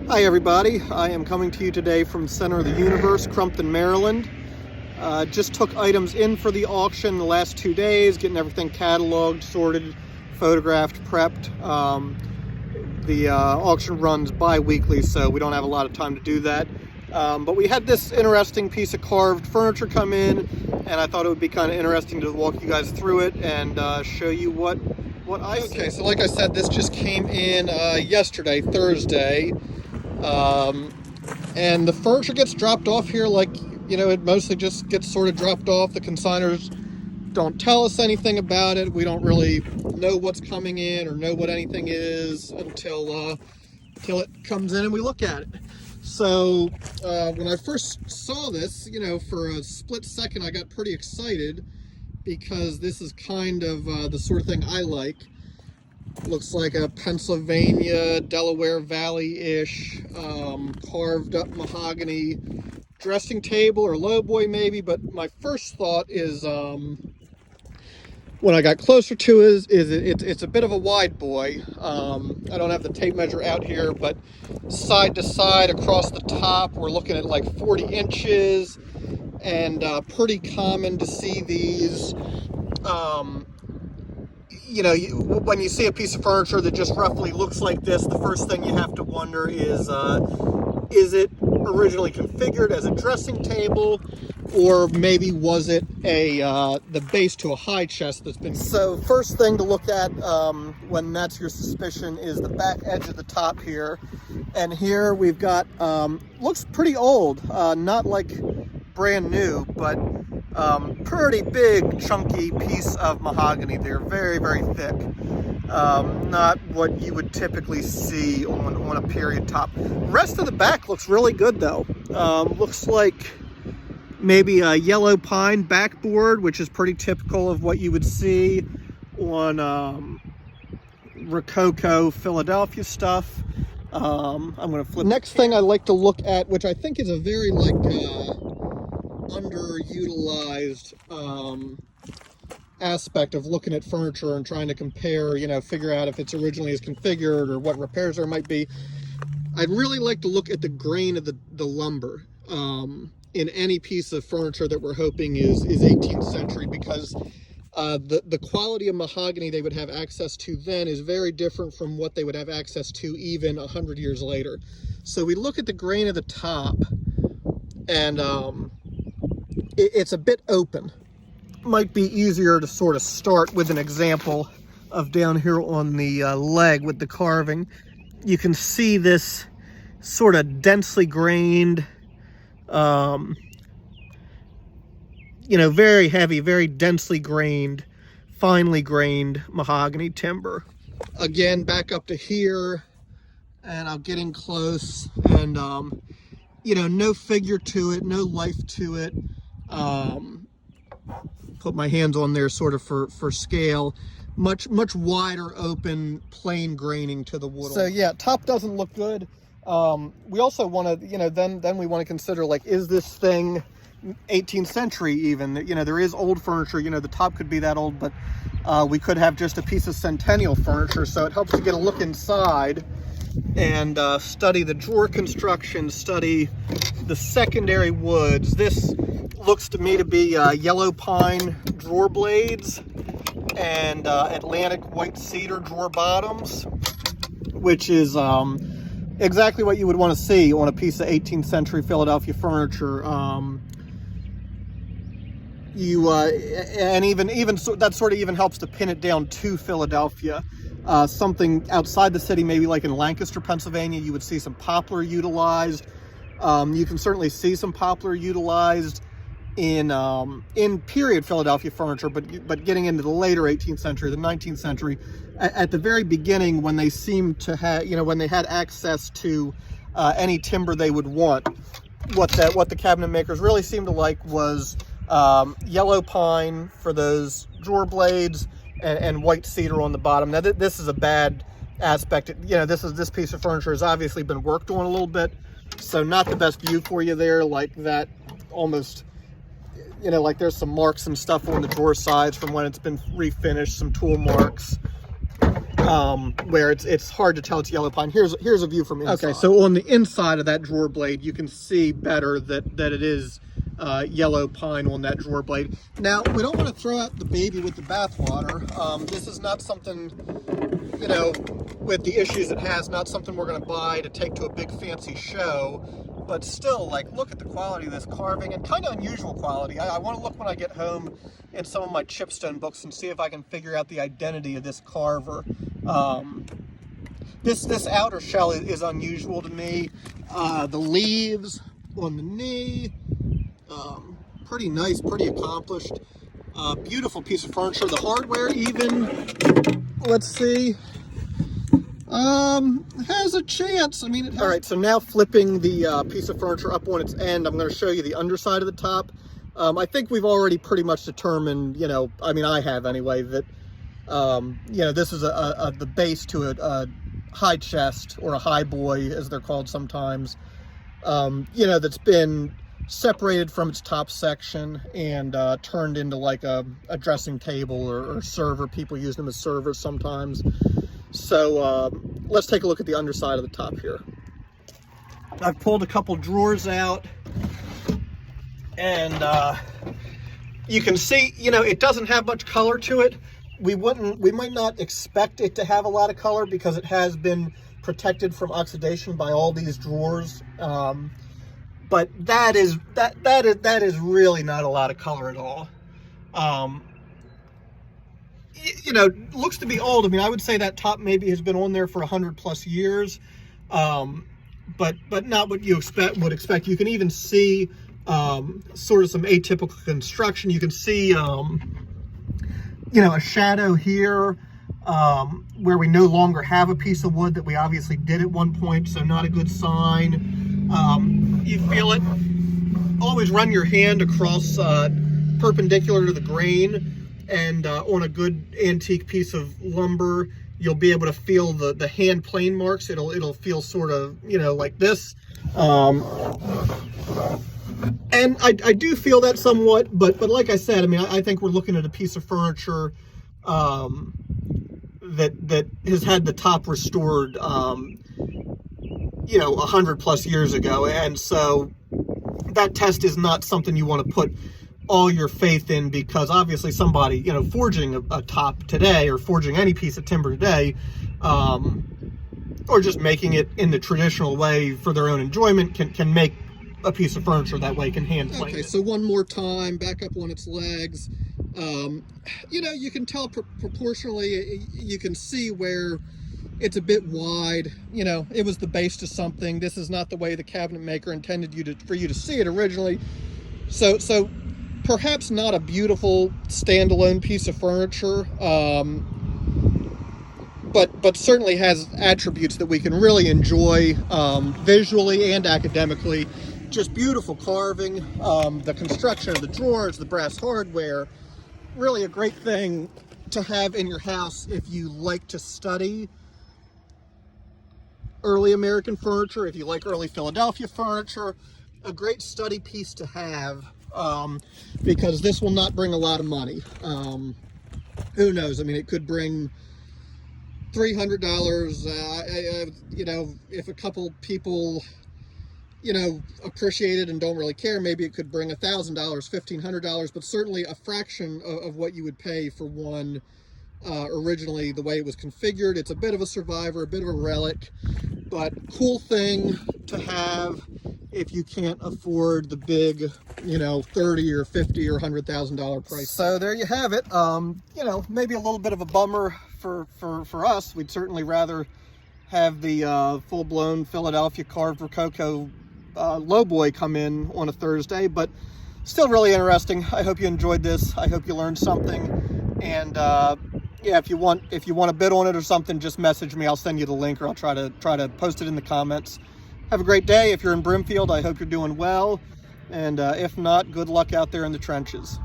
Hi everybody, I am coming to you today from center of the universe, Crumpton, Maryland. Just took items in for the auction the last 2 days, getting everything cataloged, sorted, photographed, prepped. The auction runs bi-weekly, so we don't have a lot of time to do that. But we had this interesting piece of carved furniture come in, and I thought it would be kind of interesting to walk you guys through it and show you what I see. Okay, so like I said, this just came in yesterday, Thursday. And the furniture gets dropped off here like, it mostly just gets sort of dropped off. The consigners don't tell us anything about it. We don't really know what's coming in or know what anything is until it comes in and we look at it. So when I first saw this, for a split second I got pretty excited because this is kind of the sort of thing I like. Looks like a Pennsylvania, Delaware Valley-ish carved up mahogany dressing table or lowboy maybe, but my first thought is when I got closer to it is it's a bit of a wide boy. I don't have the tape measure out here, but side to side across the top we're looking at like 40 inches, and pretty common to see these. When you see a piece of furniture that just roughly looks like this, the first thing you have to wonder is it originally configured as a dressing table, or maybe was it the base to a high chest that's been... So first thing to look at when that's your suspicion is the back edge of the top here. And here we've got, looks pretty old, not like brand new, but pretty big chunky piece of mahogany there, very, very thick. Not what you would typically see on a period top. Rest of the back looks really good though. Looks like maybe a yellow pine backboard, which is pretty typical of what you would see on Rococo Philadelphia stuff. I'm gonna flip. Next thing I like to look at, which I think is a very underutilized aspect of looking at furniture and trying to compare, figure out if it's originally as configured or what repairs there might be. I'd really like to look at the grain of the lumber in any piece of furniture that we're hoping is 18th century, because the quality of mahogany they would have access to then is very different from what they would have access to even 100 years later. So we look at the grain of the top, and it's a bit open. Might be easier to sort of start with an example of down here on the leg with the carving. You can see this sort of densely grained, very heavy, very densely grained, finely grained mahogany timber. Again, back up to here, and I'm getting close, and no figure to it, no life to it. Put my hands on there sort of for scale. Much wider open, plain graining to the wood. So yeah, top doesn't look good. We also want to, then we want to consider, like, is this thing 18th century even? There is old furniture, the top could be that old, but we could have just a piece of centennial furniture, so it helps to get a look inside and study the drawer construction, study the secondary woods. This looks to me to be yellow pine drawer blades and Atlantic white cedar drawer bottoms, which is exactly what you would want to see on a piece of 18th century Philadelphia furniture. And even so, that sort of even helps to pin it down to Philadelphia. Something outside the city, maybe like in Lancaster, Pennsylvania, you would see some poplar utilized. You can certainly see some poplar utilized in period Philadelphia furniture, but getting into the later 18th century, the 19th century, at the very beginning, when they seemed to have, when they had access to any timber they would want, what the cabinet makers really seemed to like was yellow pine for those drawer blades and white cedar on the bottom. Now this is a bad aspect. This piece of furniture has obviously been worked on a little bit, so not the best view for you there, like that almost. Like there's some marks and stuff on the drawer sides from when it's been refinished, some tool marks. where it's hard to tell it's yellow pine. Here's a view from inside. Okay, so on the inside of that drawer blade, you can see better that it is yellow pine on that drawer blade. Now, we don't want to throw out the baby with the bathwater. This is not something, you know, with the issues it has, not something we're going to buy to take to a big fancy show. But still, like, look at the quality of this carving, and kind of unusual quality. I want to look when I get home in some of my chipstone books and see if I can figure out the identity of this carver. This outer shell is unusual to me. The leaves on the knee, pretty nice, pretty accomplished. Beautiful piece of furniture. The hardware even, let's see, has a chance. I mean, it has... All right, so now flipping the piece of furniture up on its end, I'm going to show you the underside of the top. I think we've already pretty much determined, you know, I mean, I have anyway, that, you know, this is the base to a high chest, or a high boy, as they're called sometimes, you know, that's been separated from its top section and turned into like a dressing table or server. People use them as servers sometimes. So let's take a look at the underside of the top here. I've pulled a couple drawers out, and you can see, you know, it doesn't have much color to it. We might not expect it to have a lot of color because it has been protected from oxidation by all these drawers. But that is really not a lot of color at all. You know, looks to be old. I mean, I would say that top maybe has been on there for 100+ years, but not what you would expect. You can even see sort of some atypical construction. You can see, you know, a shadow here where we no longer have a piece of wood that we obviously did at one point, so not a good sign. You feel it. Always run your hand across perpendicular to the grain, and on a good antique piece of lumber, you'll be able to feel the hand plane marks. It'll feel sort of, you know, like this. And I do feel that somewhat, but like I said, I mean, I think we're looking at a piece of furniture that has had the top restored, you know, 100+ years ago, and so that test is not something you want to put all your faith in, because obviously somebody, you know, forging a top today, or forging any piece of timber today, or just making it in the traditional way for their own enjoyment, can make a piece of furniture that way, can hand plane. Okay, so one more time, back up on its legs. You know, you can tell proportionally, you can see where it's a bit wide. You know, it was the base to something. This is not the way the cabinet maker intended for you to see it originally. So perhaps not a beautiful standalone piece of furniture, but certainly has attributes that we can really enjoy visually and academically. Just beautiful carving, the construction of the drawers, the brass hardware. Really a great thing to have in your house if you like to study early American furniture, if you like early Philadelphia furniture. A great study piece to have, because this will not bring a lot of money. Who knows? I mean, it could bring $300. You know, if a couple people, you know, appreciate it and don't really care, maybe it could bring $1,000, $1,500, but certainly a fraction of what you would pay for one originally, the way it was configured. It's a bit of a survivor, a bit of a relic, but cool thing to have if you can't afford the big, you know, $30 or $50 or $100,000 price. So there you have it. You know, maybe a little bit of a bummer for us. We'd certainly rather have the full-blown Philadelphia carved Rococo lowboy come in on a Thursday, but still really interesting. I hope you enjoyed this. I hope you learned something. And yeah, if you want to bid on it or something, just message me. I'll send you the link, or I'll try to post it in the comments. Have a great day. If you're in Brimfield, I hope you're doing well. And if not, good luck out there in the trenches.